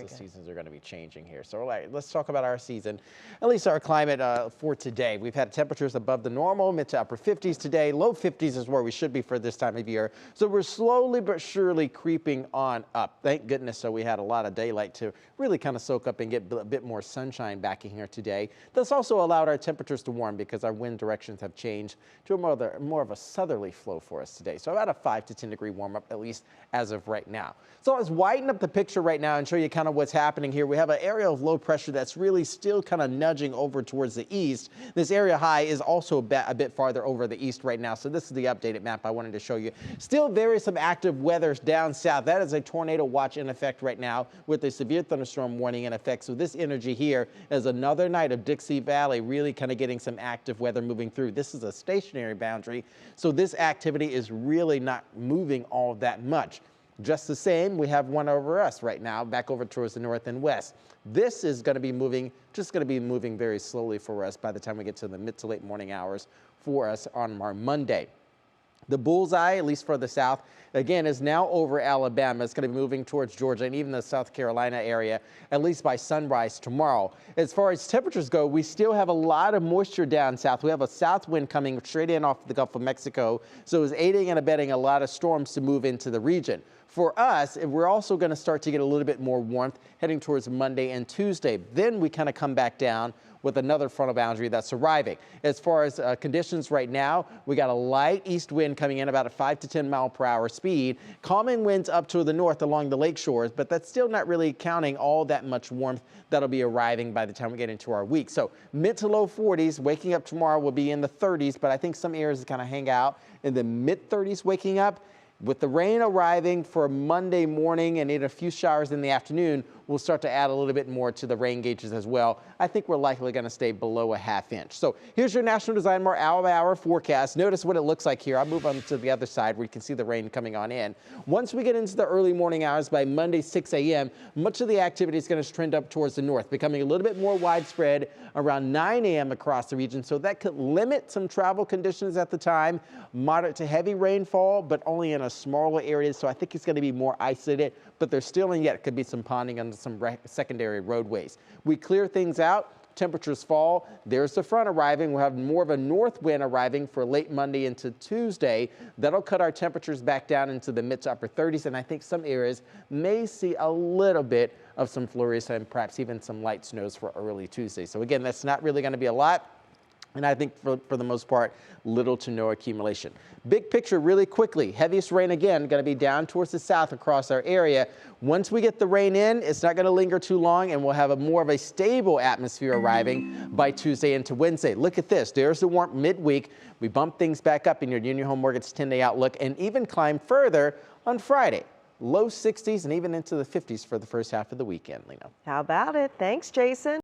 the seasons are going to be changing here. So let's talk about our season, at least our climate for today. We've had temperatures above the normal, mid to upper 50s today. Low 50s is where we should be for this time of year. So we're slowly but surely creeping on up. Thank goodness. So we had a lot of daylight to really kind of soak up and get a bit more sunshine back in here today. That's also allowed our temperatures to warm because our wind directions have changed to a more of a southerly flow for us today. So about a 5 to 10 degree warm up, at least as of right now. So let's widen up the picture right now and show you kind of what's happening here. We have an area of low pressure that's really still kind of nudging over towards the east. This area high is also a bit farther over the east right now. So this is the updated map I wanted to show you. Still some active weather down south. That is a tornado watch in effect right now with a severe thunderstorm warning in effect. So this energy here is another night of Dixie Valley really kind of getting some active weather moving through. This is a stationary boundary, so this activity is really not moving all that much. Just the same, we have one over us right now, back over towards the north and west. This is going to be moving, very slowly for us by the time we get to the mid to late morning hours for us on our Monday. The bullseye, at least for the south, again, is now over Alabama. It's going to be moving towards Georgia and even the South Carolina area, at least by sunrise tomorrow. As far as temperatures go, we still have a lot of moisture down south. We have a south wind coming straight in off the Gulf of Mexico, so it's aiding and abetting a lot of storms to move into the region. For us, we're also going to start to get a little bit more warmth heading towards Monday and Tuesday. Then we kind of come back down with another frontal boundary that's arriving. As far as conditions right now, we got a light east wind coming in about a 5 to 10 mile per hour speed, calming winds up to the north along the lake shores, but that's still not really counting all that much warmth that'll be arriving by the time we get into our week. So mid to low 40s, waking up tomorrow will be in the 30s, but I think some areas kind of hang out in the mid 30s waking up. With the rain arriving for Monday morning and in a few showers in the afternoon, we'll start to add a little bit more to the rain gauges as well. I think we're likely going to stay below a ½ inch. So here's your National Design More hour-by-hour forecast. Notice what it looks like here. I'll move on to the other side where you can see the rain coming on in. Once we get into the early morning hours by Monday 6 a.m., much of the activity is going to trend up towards the north, becoming a little bit more widespread around 9 a.m. across the region. So that could limit some travel conditions at the time. Moderate to heavy rainfall, but only in a smaller areas. So I think it's going to be more isolated, but there's still and yet could be some ponding on some secondary roadways. We clear things out. Temperatures fall. There's the front arriving. We'll have more of a north wind arriving for late Monday into Tuesday. That'll cut our temperatures back down into the mid to upper 30s. And I think some areas may see a little bit of some flurries and perhaps even some light snows for early Tuesday. So again, that's not really going to be a lot. And I think for the most part, little to no accumulation. Big picture really quickly. Heaviest rain again going to be down towards the south across our area. Once we get the rain in, it's not going to linger too long and we'll have more of a stable atmosphere arriving by Tuesday into Wednesday. Look at this. There's the warmth midweek. We bump things back up in your Union Home Mortgage 10-day outlook and even climb further on Friday. Low 60s and even into the 50s for the first half of the weekend, Lena. How about it? Thanks, Jason.